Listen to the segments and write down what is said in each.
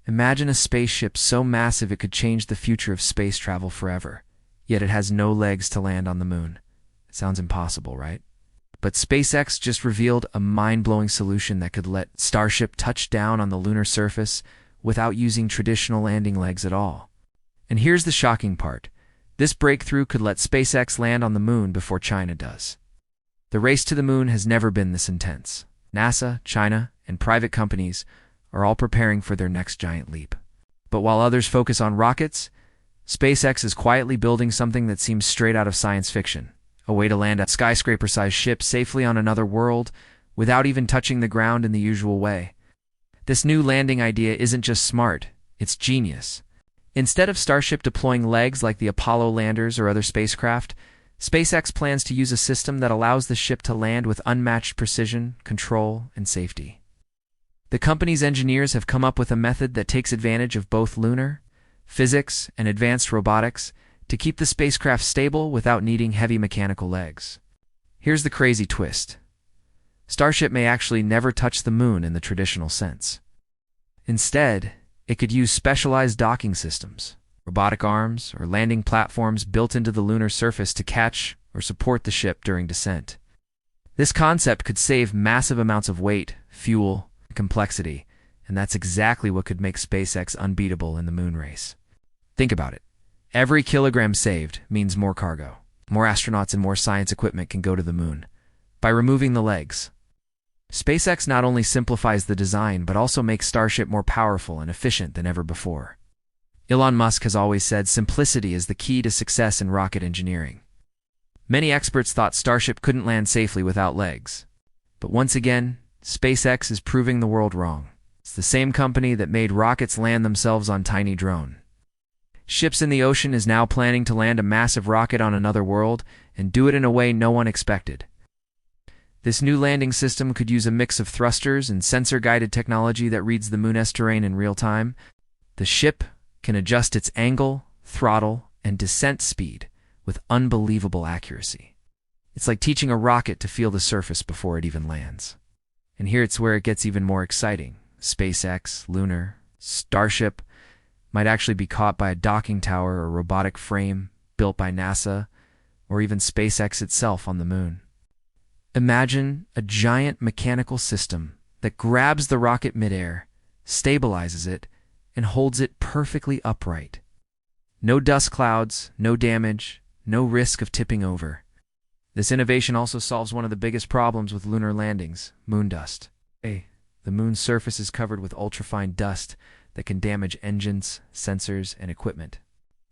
Imagine a spaceship so massive it could change the future of space travel forever, yet it has no legs to land on the moon. It sounds impossible, right? But SpaceX just revealed a mind-blowing solution that could let Starship touch down on the lunar surface without using traditional landing legs at all. And here's the shocking part. This breakthrough could let SpaceX land on the moon before China does. The race to the moon has never been this intense. NASA, China, and private companies are all preparing for their next giant leap. But while others focus on rockets, SpaceX is quietly building something that seems straight out of science fiction. A way to land a skyscraper-sized ship safely on another world without even touching the ground in the usual way. This new landing idea isn't just smart, it's genius. Instead of Starship deploying legs like the Apollo landers or other spacecraft, SpaceX plans to use a system that allows the ship to land with unmatched precision, control, and safety. The company's engineers have come up with a method that takes advantage of both lunar, physics, and advanced robotics to keep the spacecraft stable without needing heavy mechanical legs. Here's the crazy twist. Starship may actually never touch the moon in the traditional sense. Instead, it could use specialized docking systems, robotic arms, or landing platforms built into the lunar surface to catch or support the ship during descent. This concept could save massive amounts of weight, fuel, and complexity, and that's exactly what could make SpaceX unbeatable in the moon race. Think about it. Every kilogram saved means more cargo. More astronauts and more science equipment can go to the moon. By removing the legs, SpaceX not only simplifies the design but also makes Starship more powerful and efficient than ever before. Elon Musk has always said simplicity is the key to success in rocket engineering. Many experts thought Starship couldn't land safely without legs. But once again, SpaceX is proving the world wrong. It's the same company that made rockets land themselves on tiny drone. Ships in the ocean is now planning to land a massive rocket on another world and do it in a way no one expected. This new landing system could use a mix of thrusters and sensor-guided technology that reads the moon's terrain in real time. The ship can adjust its angle, throttle, and descent speed with unbelievable accuracy. It's like teaching a rocket to feel the surface before it even lands. And here it's where it gets even more exciting. SpaceX, Lunar, Starship might actually be caught by a docking tower or robotic frame built by NASA, or even SpaceX itself on the moon. Imagine a giant mechanical system that grabs the rocket midair, stabilizes it, and holds it perfectly upright. No dust clouds, no damage, no risk of tipping over. This innovation also solves one of the biggest problems with lunar landings, moon dust. The moon's surface is covered with ultrafine dust that can damage engines, sensors, and equipment.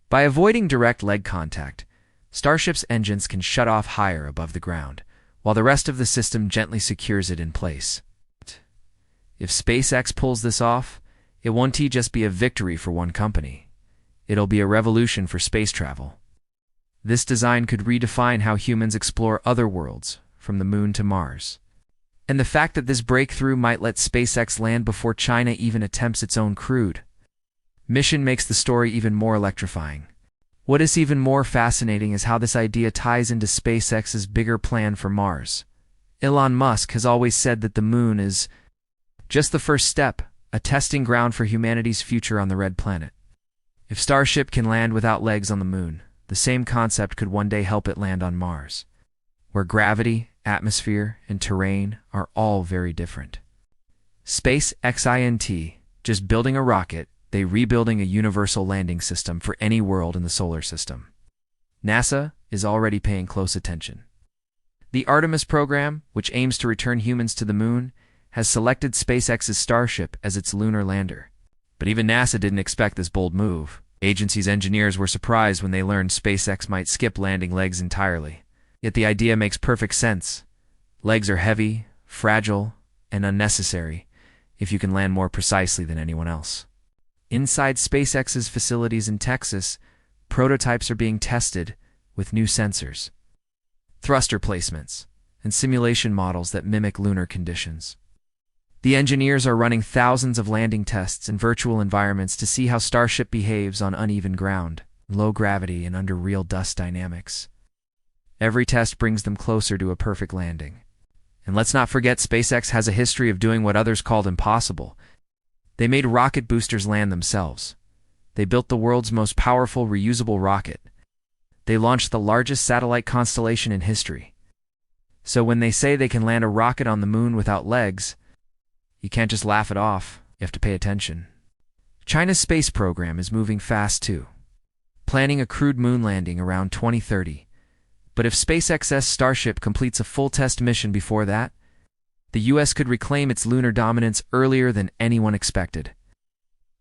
By avoiding direct leg contact, Starship's engines can shut off higher above the ground, while the rest of the system gently secures it in place. If SpaceX pulls this off, it won't just be a victory for one company. It'll be a revolution for space travel. This design could redefine how humans explore other worlds, from the moon to Mars. And the fact that this breakthrough might let SpaceX land before China even attempts its own crewed mission makes the story even more electrifying. What is even more fascinating is how this idea ties into SpaceX's bigger plan for Mars. Elon Musk has always said that the moon is just the first step, a testing ground for humanity's future on the red planet. If Starship can land without legs on the moon, the same concept could one day help it land on Mars, where gravity, atmosphere, and terrain are all very different. SpaceX's just building a rocket, they rebuilding a universal landing system for any world in the solar system. NASA is already paying close attention. The Artemis program, which aims to return humans to the moon, has selected SpaceX's Starship as its lunar lander. But even NASA didn't expect this bold move. Agency's engineers were surprised when they learned SpaceX might skip landing legs entirely. Yet the idea makes perfect sense. Legs are heavy, fragile, and unnecessary if you can land more precisely than anyone else. Inside SpaceX's facilities in Texas, prototypes are being tested with new sensors, thruster placements, and simulation models that mimic lunar conditions. The engineers are running thousands of landing tests in virtual environments to see how Starship behaves on uneven ground, low gravity, and under real dust dynamics. Every test brings them closer to a perfect landing. And let's not forget, SpaceX has a history of doing what others called impossible. They made rocket boosters land themselves. They built the world's most powerful reusable rocket. They launched the largest satellite constellation in history. So when they say they can land a rocket on the moon without legs, you can't just laugh it off. You have to pay attention. China's space program is moving fast too, planning a crewed moon landing around 2030. But if SpaceX's Starship completes a full test mission before that, the US could reclaim its lunar dominance earlier than anyone expected.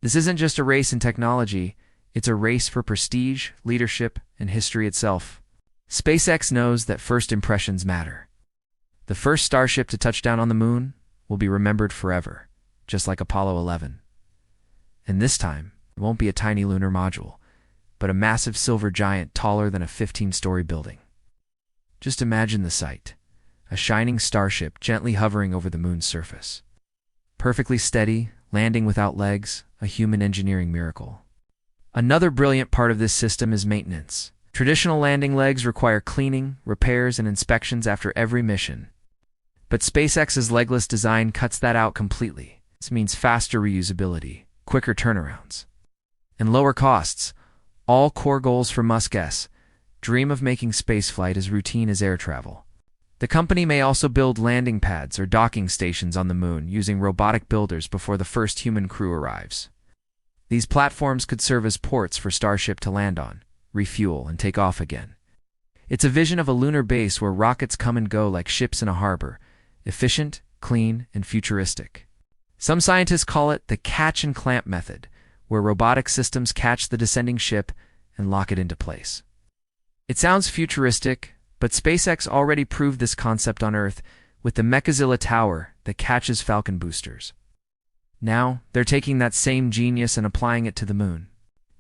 This isn't just a race in technology, it's a race for prestige, leadership, and history itself. SpaceX knows that first impressions matter. The first Starship to touch down on the moon will be remembered forever, just like Apollo 11. And this time, it won't be a tiny lunar module, but a massive silver giant taller than a 15-story building. Just imagine the sight. A shining Starship gently hovering over the moon's surface. Perfectly steady, landing without legs, a human engineering miracle. Another brilliant part of this system is maintenance. Traditional landing legs require cleaning, repairs, and inspections after every mission. But SpaceX's legless design cuts that out completely. This means faster reusability, quicker turnarounds, and lower costs. All core goals for Musk's dream of making spaceflight as routine as air travel. The company may also build landing pads or docking stations on the moon using robotic builders before the first human crew arrives. These platforms could serve as ports for Starship to land on, refuel, and take off again. It's a vision of a lunar base where rockets come and go like ships in a harbor, efficient, clean, and futuristic. Some scientists call it the catch and clamp method, where robotic systems catch the descending ship and lock it into place. It sounds futuristic, but SpaceX already proved this concept on Earth with the Mechazilla tower that catches Falcon boosters. Now, they're taking that same genius and applying it to the moon.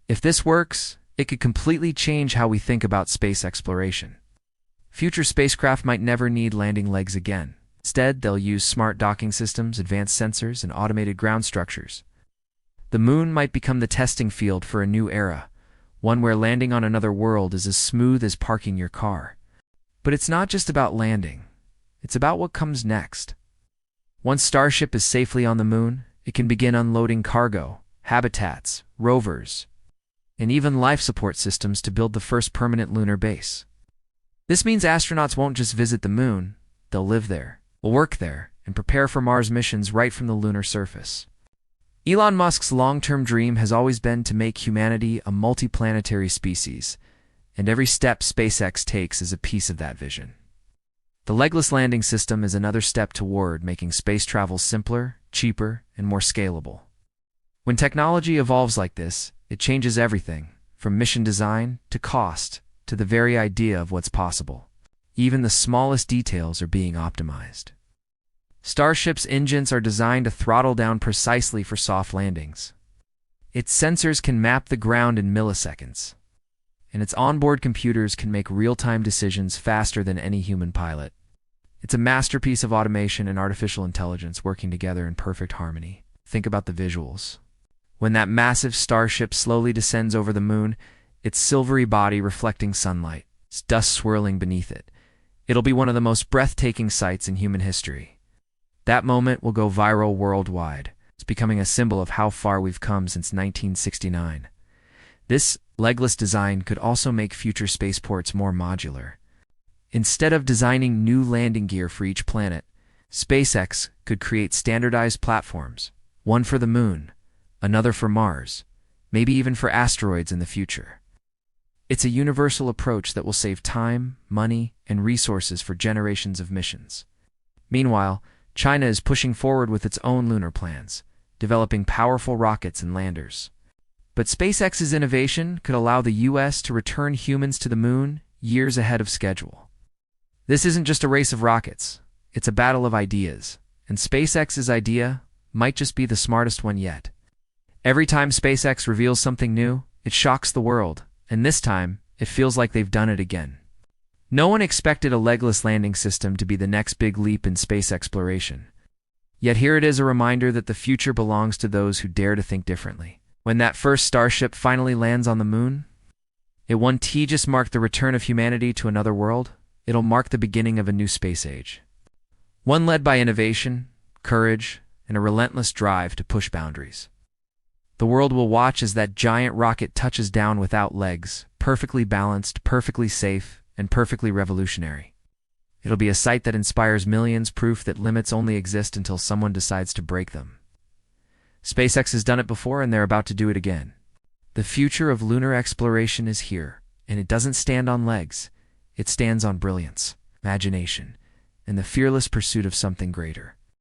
If this works, it could completely change how we think about space exploration. Future spacecraft might never need landing legs again. Instead, they'll use smart docking systems, advanced sensors, and automated ground structures. The moon might become the testing field for a new era, one where landing on another world is as smooth as parking your car. But it's not just about landing. It's about what comes next. Once Starship is safely on the moon, it can begin unloading cargo, habitats, rovers, and even life support systems to build the first permanent lunar base. This means astronauts won't just visit the moon, they'll live there, will work there, and prepare for Mars missions right from the lunar surface. Elon Musk's long-term dream has always been to make humanity a multiplanetary species, and every step SpaceX takes is a piece of that vision. The legless landing system is another step toward making space travel simpler, cheaper, and more scalable. When technology evolves like this, it changes everything, from mission design to cost to the very idea of what's possible. Even the smallest details are being optimized. Starship's engines are designed to throttle down precisely for soft landings. Its sensors can map the ground in milliseconds, and its onboard computers can make real-time decisions faster than any human pilot. It's a masterpiece of automation and artificial intelligence working together in perfect harmony. Think about the visuals. When that massive Starship slowly descends over the moon, its silvery body reflecting sunlight, its dust swirling beneath it, it'll be one of the most breathtaking sights in human history. That moment will go viral worldwide. It's becoming a symbol of how far we've come since 1969. This legless design could also make future spaceports more modular. Instead of designing new landing gear for each planet, SpaceX could create standardized platforms, one for the moon, another for Mars, maybe even for asteroids in the future. It's a universal approach that will save time, money, and resources for generations of missions. Meanwhile, China is pushing forward with its own lunar plans, developing powerful rockets and landers. But SpaceX's innovation could allow the US to return humans to the moon years ahead of schedule. This isn't just a race of rockets, it's a battle of ideas, and SpaceX's idea might just be the smartest one yet. Every time SpaceX reveals something new, it shocks the world, and this time, it feels like they've done it again. No one expected a legless landing system to be the next big leap in space exploration. Yet here it is, a reminder that the future belongs to those who dare to think differently. When that first Starship finally lands on the moon, it won't just mark the return of humanity to another world, it'll mark the beginning of a new space age. One led by innovation, courage, and a relentless drive to push boundaries. The world will watch as that giant rocket touches down without legs, perfectly balanced, perfectly safe, and perfectly revolutionary. It'll be a sight that inspires millions, proof that limits only exist until someone decides to break them. SpaceX has done it before, and they're about to do it again. The future of lunar exploration is here, and it doesn't stand on legs. It stands on brilliance, imagination, and the fearless pursuit of something greater.